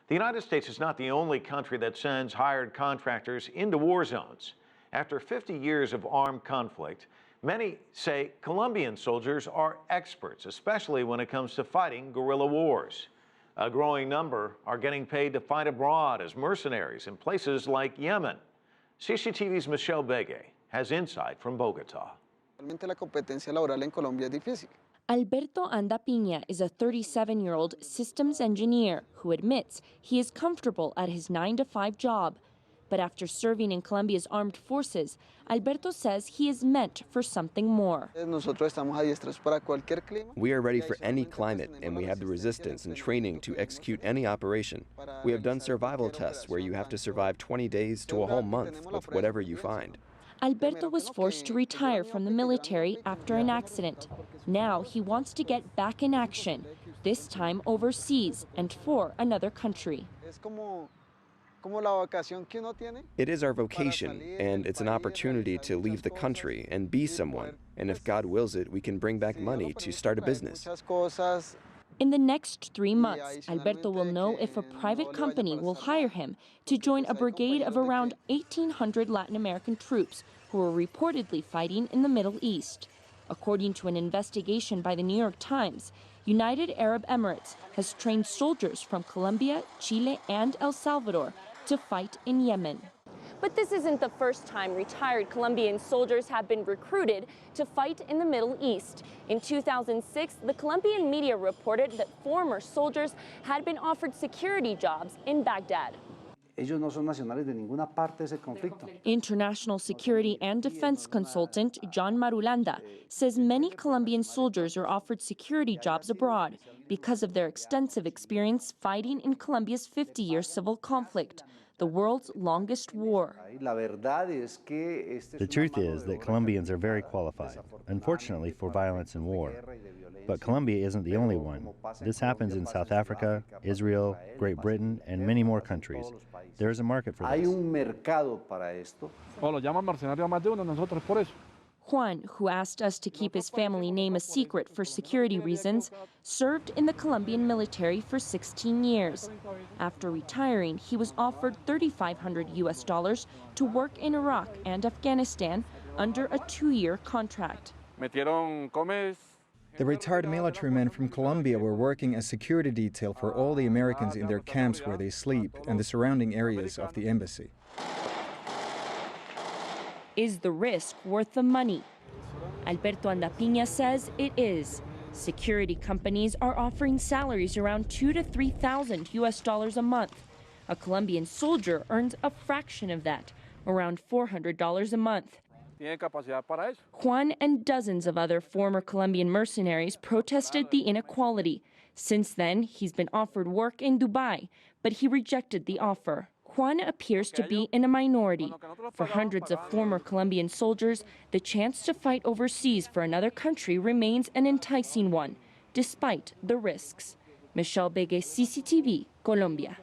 The United States is not the only country that sends hired contractors into war zones. After 50 years of armed conflict, many say Colombian soldiers are experts, especially when it comes to fighting guerrilla wars. A growing number are getting paid to fight abroad as mercenaries in places like Yemen. CCTV's Michelle Begue has insight from Bogota. Alberto Andapiña is a 37-year-old systems engineer who admits he is comfortable at his 9-to-5 job. But after serving in Colombia's armed forces, Alberto says he is meant for something more. We are ready for any climate, and we have the resistance and training to execute any operation. We have done survival tests where you have to survive 20 days to a whole month with whatever you find. Alberto was forced to retire from the military after an accident. Now he wants to get back in action, this time overseas and for another country. It is our vocation, and it's an opportunity to leave the country and be someone. And if God wills it, we can bring back money to start a business. In the next 3 months, Alberto will know if a private company will hire him to join a brigade of around 1,800 Latin American troops who are reportedly fighting in the Middle East. According to an investigation by the New York Times, United Arab Emirates has trained soldiers from Colombia, Chile, and El Salvador to fight in Yemen. But this isn't the first time retired Colombian soldiers have been recruited to fight in the Middle East. In 2006, the Colombian media reported that former soldiers had been offered security jobs in Baghdad. International security and defense consultant John Marulanda says many Colombian soldiers are offered security jobs abroad because of their extensive experience fighting in Colombia's 50-year civil conflict, the world's longest war. The truth is that Colombians are very qualified, unfortunately for violence and war. But Colombia isn't the only one. This happens in South Africa, Israel, Great Britain, and many more countries. There is a market for this. Juan, who asked us to keep his family name a secret for security reasons, served in the Colombian military for 16 years. After retiring, he was offered $3,500 to work in Iraq and Afghanistan under a 2-year contract. The retired military men from Colombia were working as security detail for all the Americans in their camps where they sleep and the surrounding areas of the embassy. Is the risk worth the money? Alberto Andapiña says it is. Security companies are offering salaries around $2,000 to $3,000 a month. A Colombian soldier earns a fraction of that, around $400 a month. Juan and dozens of other former Colombian mercenaries protested the inequality. Since then, he's been offered work in Dubai, but he rejected the offer. Juan appears to be in a minority. For hundreds of former Colombian soldiers, the chance to fight overseas for another country remains an enticing one, despite the risks. Michelle Begue, CCTV, Colombia.